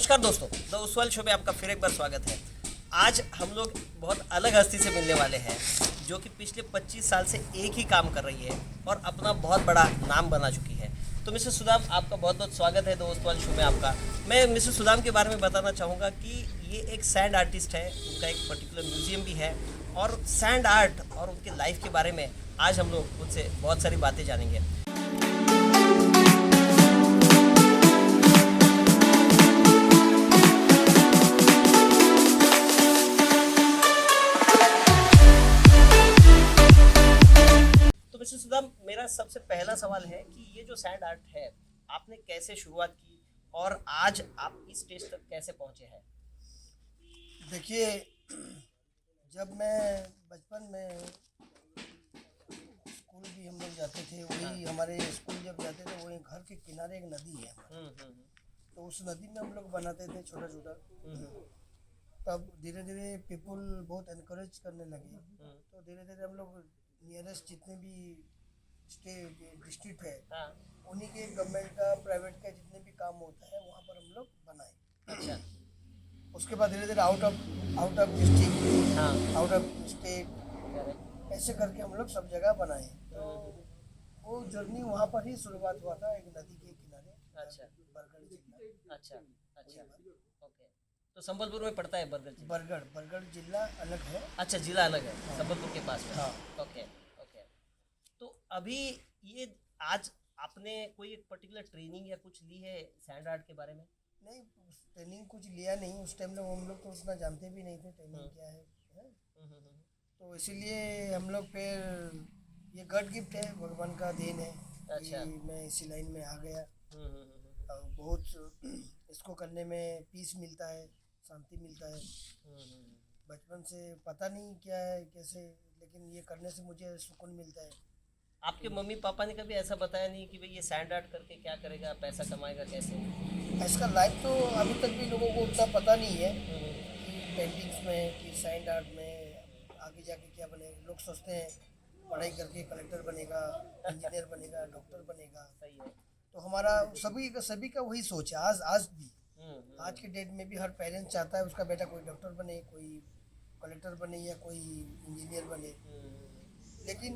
नमस्कार दोस्तों, the उस्वाल show में आपका फिर एक बार स्वागत है। आज हम लोग बहुत अलग हस्ती से मिलने वाले हैं जो कि पिछले 25 साल से एक ही काम कर रही है और अपना बहुत बड़ा नाम बना चुकी है। तो मिस्टर सुदाम, आपका बहुत बहुत स्वागत है द उस्वाल शो में आपका। मैं मिस्टर सुदाम के बारे में बताना चाहूँगा कि ये एक सैंड आर्टिस्ट है, उनका एक पर्टिकुलर म्यूजियम भी है और सैंड आर्ट और उनके लाइफ के बारे में आज हम लोग उनसे बहुत सारी बातें जानेंगे। मिस्टर सुदाम, मेरा सबसे पहला सवाल है कि ये जो सैंड आर्ट है, आपने कैसे शुरुआत की और आज आप इस स्टेज तक कैसे पहुंचे हैं? देखिए, जब मैं बचपन में स्कूल भी हम लोग जाते थे, वही हमारे स्कूल जब जाते थे वही घर के किनारे एक नदी है हमारे। तो उस नदी में हम लोग बनाते थे छोटा छोटा। तब धीरे धीरे पीपल बहुत एनकरेज करने लगे। तो धीरे धीरे हम लोग नियरेस्ट जितने भी स्टेट डिस्ट्रिक्ट है, उन्हीं के गवर्नमेंट का प्राइवेट का जितने भी काम होता है वहाँ पर हम लोग बनाए। अच्छा। उसके बाद धीरे धीरे out of district, out of state, ऐसे करके हम लोग सब जगह बनाए। तो वो जर्नी वहाँ पर ही शुरुआत हुआ था, एक नदी के किनारे। अच्छा, बरगढ़ जिला। अच्छा, अच्छा, ओके। तो संबलपुर में पड़ता है बरगढ़ जिला? बरगढ़ जिला अलग है। अच्छा, जिला अलग है, संबलपुर के पास में। हाँ। Okay, okay. तो अभी ये आज आपने कोई एक पर्टिकुलर ट्रेनिंग या कुछ ली है सैंड आर्ट के बारे में? नहीं, ट्रेनिंग कुछ लिया नहीं। उस टाइम में हम लोग तो उतना जानते भी नहीं थे ट्रेनिंग क्या है? तो इसीलिए हम लोग फिर ये गॉड गिफ्ट है, भगवान का देन है। अच्छा। कि मैं इसी लाइन में आ गया। और बहुत इसको करने में पीस मिलता है, शांति मिलता है। बचपन से पता नहीं क्या है कैसे, लेकिन ये करने से मुझे सुकून मिलता है। आपके मम्मी पापा ने कभी ऐसा बताया नहीं कि भाई ये सैंड आर्ट करके क्या करेगा, पैसा कमाएगा कैसे? इसका लाइफ तो अभी तक भी लोगों को उतना पता नहीं है कि पेंटिंग्स में, कि सैंड आर्ट में आगे जाके क्या बनेगा। लोग सोचते हैं पढ़ाई करके कलेक्टर बनेगा, इंजीनियर बनेगा, डॉक्टर बनेगा। सही है। तो हमारा सभी का वही सोच है। आज भी आज के डेट में भी हर पेरेंट्स चाहता है उसका बेटा कोई डॉक्टर बने, कोई कलेक्टर बने या कोई इंजीनियर बने। लेकिन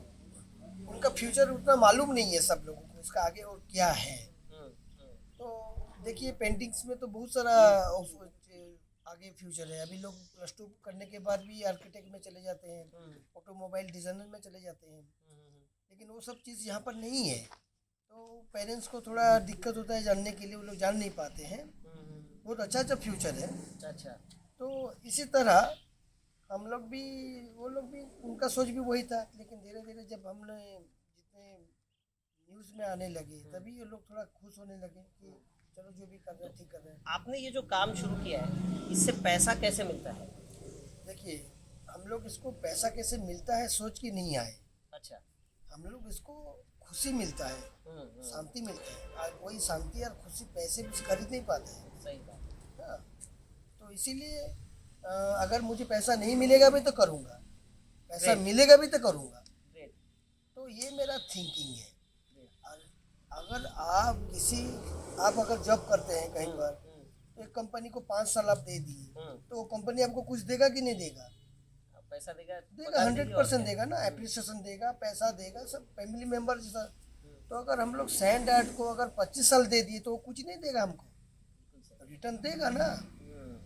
उनका फ्यूचर उतना मालूम नहीं है सब लोगों को, इसका आगे और क्या है। तो देखिए, पेंटिंग्स में तो बहुत सारा आगे फ्यूचर है। अभी लोग +2 करने के बाद भी आर्किटेक्ट में चले जाते हैं, ऑटोमोबाइल डिज़ाइनर में चले जाते हैं। लेकिन वो सब चीज़ यहाँ पर नहीं है। तो पेरेंट्स को थोड़ा दिक्कत होता है जानने के लिए, वो लोग जान नहीं पाते हैं। बहुत अच्छा फ्यूचर है। अच्छा। तो इसी तरह हम लोग भी, वो लोग भी, उनका सोच भी वही था। लेकिन धीरे धीरे जब हमने जितने न्यूज़ में आने लगे, तभी ये लोग थोड़ा खुश होने लगे कि चलो जो भी कर रहे हैं ठीक कर रहे हैं। आपने ये जो काम शुरू किया है, इससे पैसा कैसे मिलता है? देखिए, हम लोग इसको पैसा कैसे मिलता है सोच के नहीं आए। अच्छा। हम लोग इसको खुशी मिलता है, शांति मिलता है। और कोई शांति और खुशी पैसे भी खरीद नहीं पाते हैं। सही बात। हाँ, तो इसीलिए अगर मुझे पैसा नहीं मिलेगा भी तो करूँगा, पैसा मिलेगा भी तो करूँगा। तो ये मेरा थिंकिंग है। और अगर आप अगर जॉब करते हैं कहीं पर, तो एक कंपनी को 5 साल आप दे दिए, तो वो कंपनी आपको कुछ देगा कि नहीं देगा? पैसा देगा, 100% देगा ना। एप्रिसिएशन देगा, पैसा देगा, सब फैमिली मेंबर जैसा। तो अगर हम लोग सैंड आर्ट को अगर 25 साल दे दिए तो वो कुछ नहीं देगा हमको, रिटर्न देगा ना।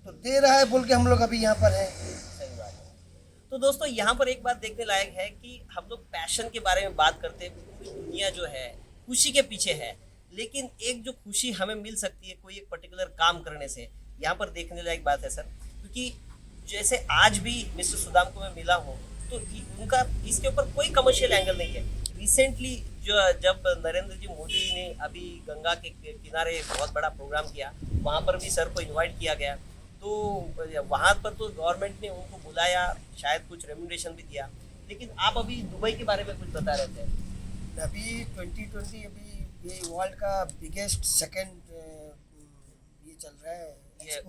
तो दे रहा है बोल के हम लोग अभी यहाँ पर हैं। सही बात है। तो दोस्तों, यहाँ पर एक बात देखने लायक है कि हम लोग पैशन के बारे में बात करते हैं। पूरी दुनिया जो है खुशी के पीछे है, लेकिन एक जो खुशी हमें मिल सकती है कोई एक पर्टिकुलर काम करने से, यहाँ पर देखने लायक बात है सर। क्योंकि जैसे आज भी मिस्टर सुदाम को मैं मिला हूँ, तो उनका इसके ऊपर कोई कमर्शियल एंगल नहीं है। रिसेंटली जब नरेंद्र जी मोदी ने अभी गंगा के किनारे बहुत बड़ा प्रोग्राम किया, वहाँ पर भी सर को इनवाइट किया गया। तो वहाँ पर तो गवर्नमेंट ने उनको बुलाया, शायद कुछ रेम्यूनरेशन भी दिया। लेकिन आप अभी दुबई के बारे में कुछ बता रहे थे। अभी 2020 अभी ये वर्ल्ड का बिगेस्ट सेकंड ये चल रहा है,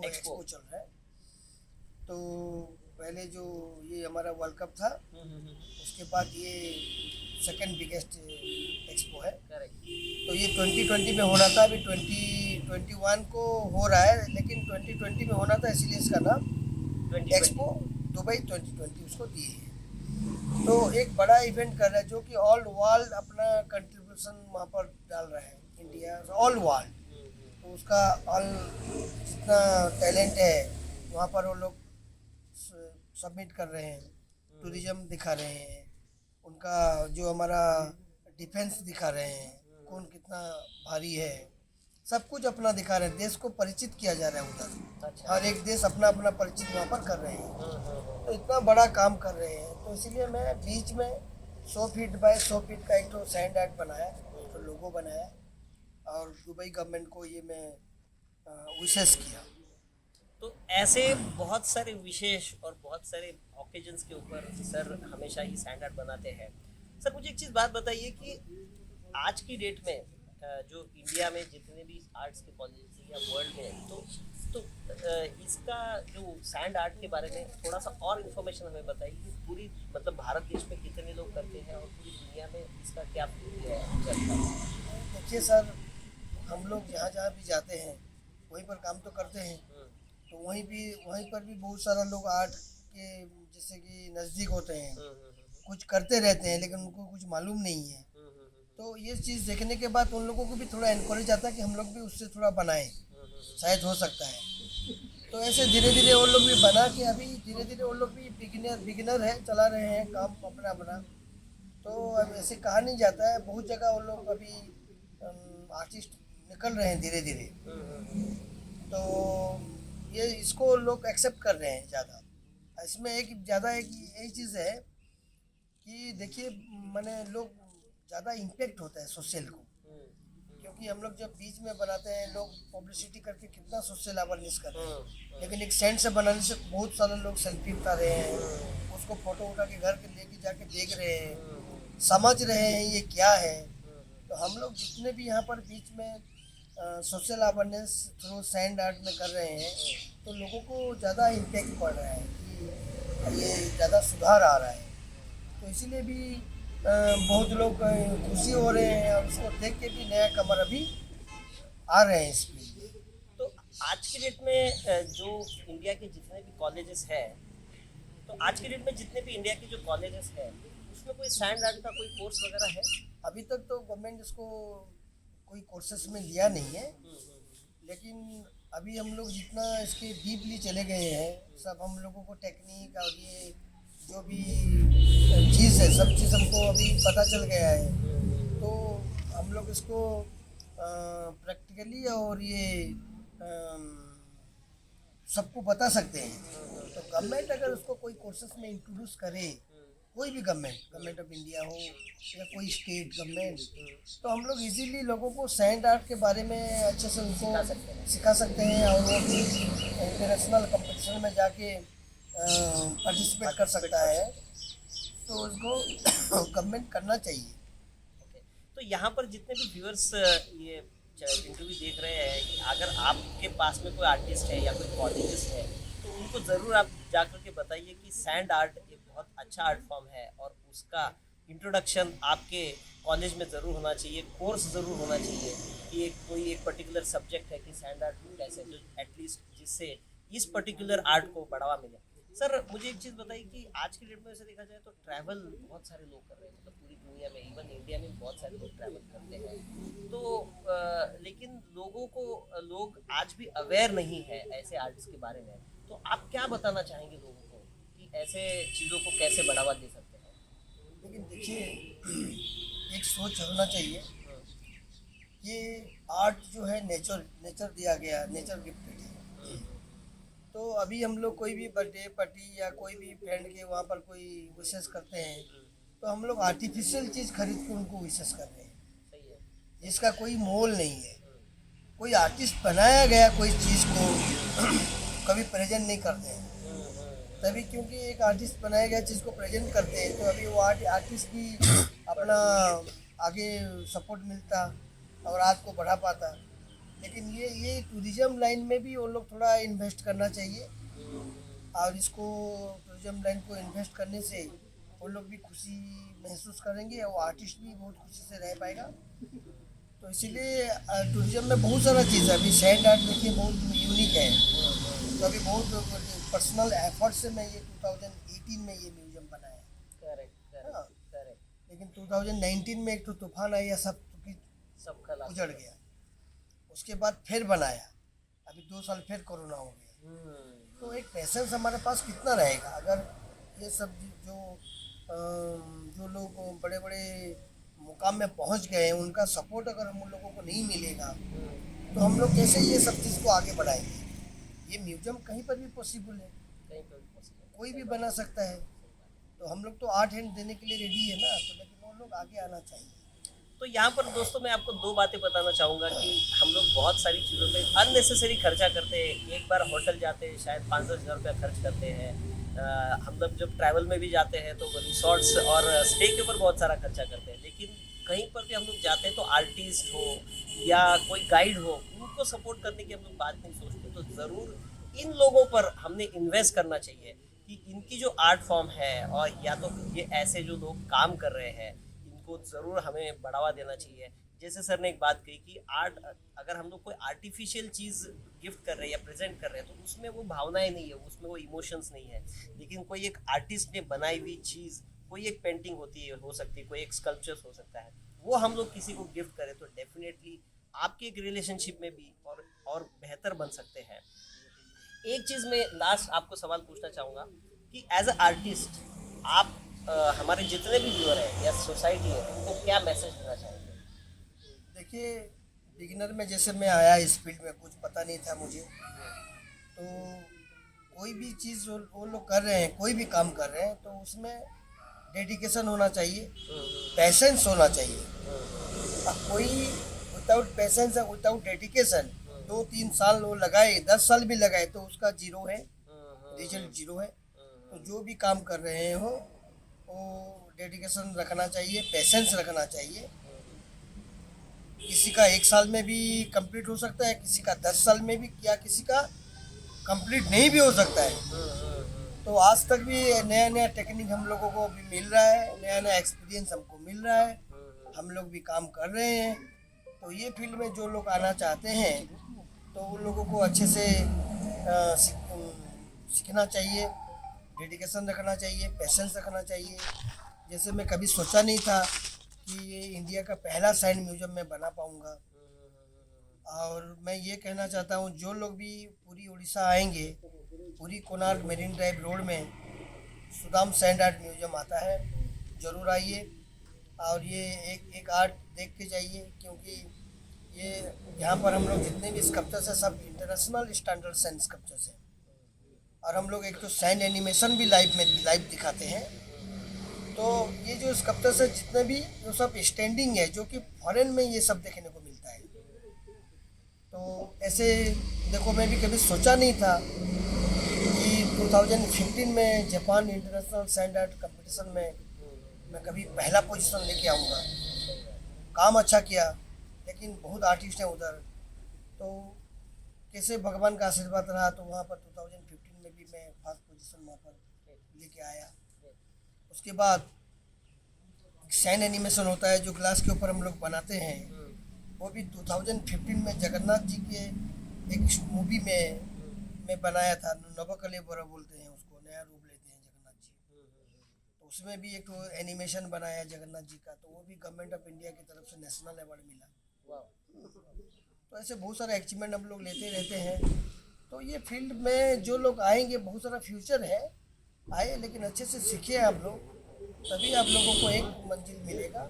एक्सपो चल रहा है। तो पहले जो ये हमारा वर्ल्ड कप था, उसके बाद ये सेकंड बिगेस्ट एक्सपो है। करेक्ट। तो ये 2020 में होना था, अभी 2021 को हो रहा है, लेकिन 2020 में होना था इसलिए इसका नाम 2020 एक्सपो दुबई 2020 उसको दिए है। तो एक बड़ा इवेंट कर रहा है जो कि ऑल वर्ल्ड अपना कंट्रीब्यूशन वहाँ पर डाल रहा है, इंडिया ऑल वर्ल्ड। तो उसका ऑल जितना टैलेंट है वहाँ पर वो लोग सबमिट कर रहे हैं, टूरिज्म दिखा रहे हैं, उनका जो हमारा डिफेंस दिखा रहे हैं, कौन कितना भारी है, सब कुछ अपना दिखा रहे हैं। देश को परिचित किया जा रहा है उधर, अच्छा। हर एक देश अपना अपना परिचित वहाँ पर कर रहे हैं। तो इतना बड़ा काम कर रहे हैं, तो इसीलिए मैं बीच में 100 फीट बाय 100 फीट का एक तो सैंड आर्ट बनाया, तो लोगो बनाया, और दुबई गवर्नमेंट को ये मैं विशेष किया। तो ऐसे बहुत सारे विशेष और बहुत सारे ओकेजन्स के ऊपर सर हमेशा ही सैंड आर्ट बनाते हैं। सर मुझे एक चीज़ बात बताइए कि आज की डेट में जो इंडिया में जितने भी आर्ट्स के कॉलेज या वर्ल्ड में तो इसका जो सैंड आर्ट के बारे में थोड़ा सा और इन्फॉर्मेशन हमें बताइए कि पूरी मतलब भारत देश में कितने लोग करते हैं और पूरी दुनिया में इसका क्या चलता है। देखिए सर, हम लोग जहाँ जहाँ भी जाते हैं वहीं पर काम तो करते हैं, तो वहीं पर भी बहुत सारा लोग आर्ट के जैसे कि नज़दीक होते हैं, कुछ करते रहते हैं लेकिन उनको कुछ मालूम नहीं है। तो ये चीज़ देखने के बाद उन लोगों को भी थोड़ा इनकरेज आता है कि हम लोग भी उससे थोड़ा बनाएं, शायद हो सकता है। तो ऐसे धीरे धीरे वो लोग भी बना के अभी धीरे धीरे वो लोग भी बिगिनर है, चला रहे हैं काम अपना अपना। तो अब ऐसे कहा नहीं जाता है, बहुत जगह वो लोग अभी आर्टिस्ट निकल रहे हैं धीरे धीरे। तो ये इसको लोग एक्सेप्ट कर रहे हैं ज़्यादा। इसमें एक ज़्यादा एक यही चीज़ है कि देखिए, मैंने लोग ज़्यादा इम्पेक्ट होता है सोशल को, क्योंकि हम लोग जब बीच में बनाते हैं लोग पब्लिसिटी करके कितना सोशल अवेयरनेस कर रहे हैं, लेकिन एक सेंट से बनाने से बहुत सारे लोग सेल्फी उठा रहे हैं, उसको फोटो उठा के घर के लेके जाके देख रहे हैं, समझ रहे हैं ये क्या है। तो हम लोग जितने भी यहाँ पर बीच में social awareness through sand art में कर रहे हैं, तो लोगों को ज़्यादा इम्पेक्ट पड़ रहा है कि ये ज़्यादा सुधार आ रहा है। तो इसीलिए भी बहुत लोग खुशी हो रहे हैं, और उसको देख के भी नया कमर अभी आ रहे हैं इसमें। तो आज की डेट में जो इंडिया के जितने भी कॉलेजेस हैं, तो आज की डेट में जितने भी इंडिया के जो कॉलेजेस हैं उसमें कोई सैंड आर्ट का कोई कोर्स वगैरह है? अभी तक तो गवर्नमेंट इसको कोई कोर्सेस में लिया नहीं है, लेकिन अभी हम लोग जितना इसके डीपली चले गए हैं, सब हम लोगों को टेक्निक और ये जो भी चीज़ है सब चीज़ हमको अभी पता चल गया है। तो हम लोग इसको प्रैक्टिकली और ये सबको बता सकते हैं। तो गवर्नमेंट अगर उसको कोई कोर्सेस में इंट्रोड्यूस करे, कोई भी गवर्नमेंट ऑफ इंडिया हो या कोई स्टेट गवर्नमेंट, तो हम लोग इजीली लोगों को सैंड आर्ट के बारे में अच्छे से उनको सिखा सकते हैं, और वो भी इंटरनेशनल कंपटीशन में जाके पार्टिसिपेट कर सकता है। तो उसको गवर्नमेंट करना चाहिए। ओके। तो यहाँ पर जितने भी व्यूअर्स ये इंटरव्यू देख रहे हैं कि अगर आपके पास में कोई आर्टिस्ट है या कोई कॉलेजेस है, तो उनको ज़रूर आप जाकर के बताइए कि सैंड आर्ट एक बहुत अच्छा आर्ट फॉर्म है और उसका इंट्रोडक्शन आपके कॉलेज में ज़रूर होना चाहिए, कोर्स ज़रूर होना चाहिए कि एक पर्टिकुलर सब्जेक्ट है कि सैंड आर्ट कैसे, जो एटलीस्ट जिससे इस पर्टिकुलर आर्ट को बढ़ावा मिले। सर मुझे एक चीज़ बताइए कि आज की डेट में वैसे देखा जाए तो ट्रैवल बहुत सारे लोग कर रहे हैं, मतलब पूरी दुनिया में, इवन इंडिया में बहुत सारे लोग ट्रैवल करते हैं। तो लेकिन लोग आज भी अवेयर नहीं है ऐसे आर्टिस्ट के बारे में। तो आप क्या बताना चाहेंगे लोगों को कि ऐसे चीज़ों को कैसे बढ़ावा दे सकते हैं? लेकिन देखिए, एक सोच होना चाहिए। ये आर्ट जो है नेचर दिया गया, नेचर गिफ्टेड है। तो अभी हम लोग कोई भी बर्थडे पार्टी या कोई भी फ्रेंड के वहाँ पर कोई विशेष करते हैं, तो हम लोग आर्टिफिशियल चीज़ खरीद के उनको विशेष कर रहे हैं, सही है। जिसका कोई मोल नहीं है। कोई आर्टिस्ट बनाया गया कोई चीज़ को कभी प्रेजेंट नहीं करते हैं, तभी क्योंकि एक आर्टिस्ट बनाया गया चीज़ को प्रेजेंट करते हैं, तो अभी वो आर्टिस्ट भी अपना आगे सपोर्ट मिलता और आर्ट को बढ़ा पाता। लेकिन ये टूरिज्म लाइन में भी वो लोग थोड़ा इन्वेस्ट करना चाहिए, और इसको टूरिज्म लाइन को इन्वेस्ट करने से वो लोग भी खुशी महसूस करेंगे और आर्टिस्ट भी बहुत खुशी से रह पाएगा। तो इसीलिए टूरिज्म में बहुत सारा चीज़ है। अभी सैंड आर्ट देखिए बहुत यूनिक है। तो अभी बहुत पर्सनल एफर्ट से मैं ये 2018 में ये म्यूजियम बनाया। करेक्ट हाँ। Correct correct. लेकिन 2019 में एक तो तूफान आया, सब सब खला उजड़ गया। उसके बाद फिर बनाया, अभी 2 साल फिर कोरोना हो गया। तो एक पैसेंस हमारे पास कितना रहेगा अगर ये सब जो लोग बड़े बड़े मुकाम में पहुंच गए हैं उनका सपोर्ट अगर हम उन लोगों को नहीं मिलेगा तो हम लोग कैसे ये सब चीज़ को आगे बढ़ाएंगे। ये म्यूजियम कहीं पर भी पॉसिबल है, कहीं पर भी possible। कोई भी बना सकता है। तो हम लोग तो आर्ट हैंड देने के लिए रेडी है ना, तो लेकिन वो लोग आगे आना चाहिए। तो यहाँ पर दोस्तों मैं आपको दो बातें बताना चाहूँगा कि हम लोग बहुत सारी चीज़ों पे अननेसेसरी खर्चा करते हैं। एक बार होटल जाते हैं शायद 5-10 हज़ार रुपया खर्च करते हैं। हम लोग जब ट्रैवल में भी जाते हैं तो रिसोर्ट्स और स्टे के ऊपर बहुत सारा खर्चा करते हैं। लेकिन कहीं पर भी हम लोग जाते हैं तो आर्टिस्ट हो या कोई गाइड हो उनको सपोर्ट करने की हम लोग बात नहीं सोचते। तो ज़रूर इन लोगों पर हमने इन्वेस्ट करना चाहिए कि इनकी जो आर्ट फॉर्म है और या तो ये ऐसे जो लोग काम कर रहे हैं इनको ज़रूर हमें बढ़ावा देना चाहिए। जैसे सर ने एक बात कही कि आर्ट अगर हम लोग कोई आर्टिफिशियल चीज़ गिफ्ट कर रहे हैं या प्रेजेंट कर रहे हैं तो उसमें वो भावनाएं नहीं है, उसमें वो इमोशंस नहीं है। लेकिन कोई एक आर्टिस्ट ने बनाई हुई चीज़, कोई एक पेंटिंग होती है, हो सकती है, कोई एक स्कल्पचर हो सकता है, वो हम लोग किसी को गिफ्ट करें तो डेफिनेटली आपके एक रिलेशनशिप में भी और बेहतर बन सकते हैं। एक चीज़ में लास्ट आपको सवाल पूछना चाहूँगा कि एज अ आर्टिस्ट आप हमारे जितने भी व्यूअर हैं या सोसाइटी है उनको क्या मैसेज देना चाहेंगे? देखिए, बिगिनर में जैसे मैं आया इस फील्ड में, कुछ पता नहीं था मुझे, तो कोई भी चीज़ वो लोग कर रहे हैं, कोई भी काम कर रहे हैं तो उसमें डेडिकेशन होना चाहिए, पैसेंस होना चाहिए। अब कोई विदाउट पैसेंस या विदाउट डेडिकेशन 2-3 साल वो लगाए, 10 साल भी लगाए तो उसका जीरो है, रिजल्ट जीरो है। तो जो भी काम कर रहे हो वो डेडिकेशन रखना चाहिए, पैसेंस रखना चाहिए। किसी का 1 साल में भी कंप्लीट हो सकता है, किसी का 10 साल में भी, या किसी का कंप्लीट नहीं भी हो सकता है। तो आज तक भी नया नया टेक्निक हम लोगों को भी मिल रहा है, नया नया एक्सपीरियंस हमको मिल रहा है, हम लोग भी काम कर रहे हैं। तो ये फील्ड में जो लोग आना चाहते हैं तो उन लोगों को अच्छे से सीखना चाहिए, डेडिकेशन रखना चाहिए, पैसेंस रखना चाहिए। जैसे मैं कभी सोचा नहीं था कि ये इंडिया का पहला सैंड म्यूजियम मैं बना पाऊँगा। और मैं ये कहना चाहता हूँ जो लोग भी पूरी उड़ीसा आएंगे, पूरी कोणार्क मेरीन ड्राइव रोड में सुदाम सैंड आर्ट म्यूजियम आता है, ज़रूर आइए और ये एक आर्ट देख के जाइए। क्योंकि ये यहाँ पर हम लोग जितने भी स्कल्पचर्स हैं सब इंटरनेशनल स्टैंडर्ड सैंड स्कल्पचर्स हैं। और हम लोग एक तो सैंड एनिमेशन भी लाइव दिखाते हैं। तो ये जो स्कल्पचर्स है जितने भी वो सब स्टैंडिंग है, जो कि फॉरेन में ये सब देखने को मिलता है। तो ऐसे देखो, मैं भी कभी सोचा नहीं था कि 2015 में Japan international sand art competition में मैं कभी पहला पोजीशन लेके आऊँगा। काम अच्छा किया, लेकिन बहुत आर्टिस्ट हैं उधर, तो कैसे भगवान का आशीर्वाद रहा तो वहाँ पर 2015 में भी मैं फर्स्ट पोजीशन वहाँ पर लेके आया। उसके बाद सैंड एनिमेशन होता है जो ग्लास के ऊपर हम लोग बनाते हैं, वो भी 2015 में जगन्नाथ जी के एक मूवी में मैं बनाया था। नवकलेबरा बोलते हैं उसको, नया रूप लेते हैं जगन्नाथ जी। तो उसमें भी एक एनिमेशन बनाया जगन्नाथ जी का, तो वो भी गवर्नमेंट ऑफ इंडिया की तरफ से नेशनल अवार्ड मिला। तो ऐसे बहुत सारे अचीवमेंट हम लोग लेते रहते हैं। तो ये फील्ड में जो लोग आएंगे बहुत सारा फ्यूचर है, आए लेकिन अच्छे से सीखे आप लोग, तभी आप लोगों को एक मंजिल मिलेगा।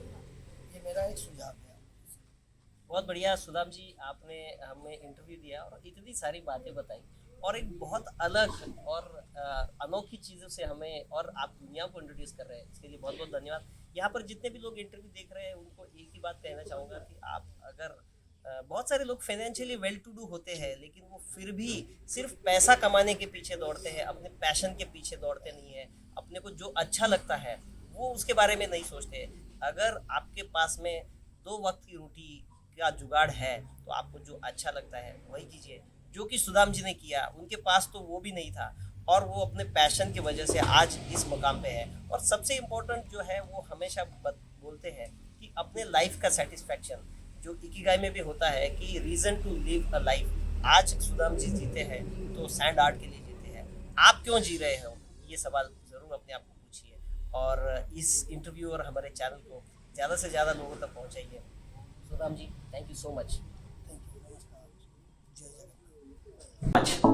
ये मेरा एक सुझाव है। बहुत बढ़िया सुदाम जी, आपने हमें इंटरव्यू दिया और इतनी सारी बातें बताई और एक बहुत अलग और अनोखी चीज़ों से हमें और आप दुनिया को इंट्रोड्यूस कर रहे हैं, इसके लिए बहुत बहुत धन्यवाद। यहाँ पर जितने भी लोग इंटरव्यू देख रहे हैं उनको एक ही बात कहना चाहूँगा कि आप अगर बहुत सारे लोग फाइनेंशियली वेल टू डू होते हैं लेकिन वो फिर भी सिर्फ पैसा कमाने के पीछे दौड़ते हैं, अपने पैशन के पीछे दौड़ते नहीं हैं। अपने को जो अच्छा लगता है वो उसके बारे में नहीं सोचते। अगर आपके पास में 2 वक्त की रोटी का जुगाड़ है तो आपको जो अच्छा लगता है वही कीजिए, जो कि सुदाम जी ने किया। उनके पास तो वो भी नहीं था और वो अपने पैशन की वजह से आज इस मुकाम पे है। और सबसे इम्पोर्टेंट जो है वो हमेशा बोलते हैं कि अपने लाइफ का सेटिस्फैक्शन जो इकिगाई में भी होता है कि reason to live a life. आज सुदाम जी जीते हैं तो सैंड आर्ट के लिए जीते हैं, आप क्यों जी रहे हो, ये सवाल ज़रूर अपने आप को पूछिए और इस इंटरव्यू और हमारे चैनल को ज़्यादा से ज़्यादा लोगों तक पहुँचाइए। Sudam ji, thank you so much. Thank you, नमस्कार, जय जगन्नाथ।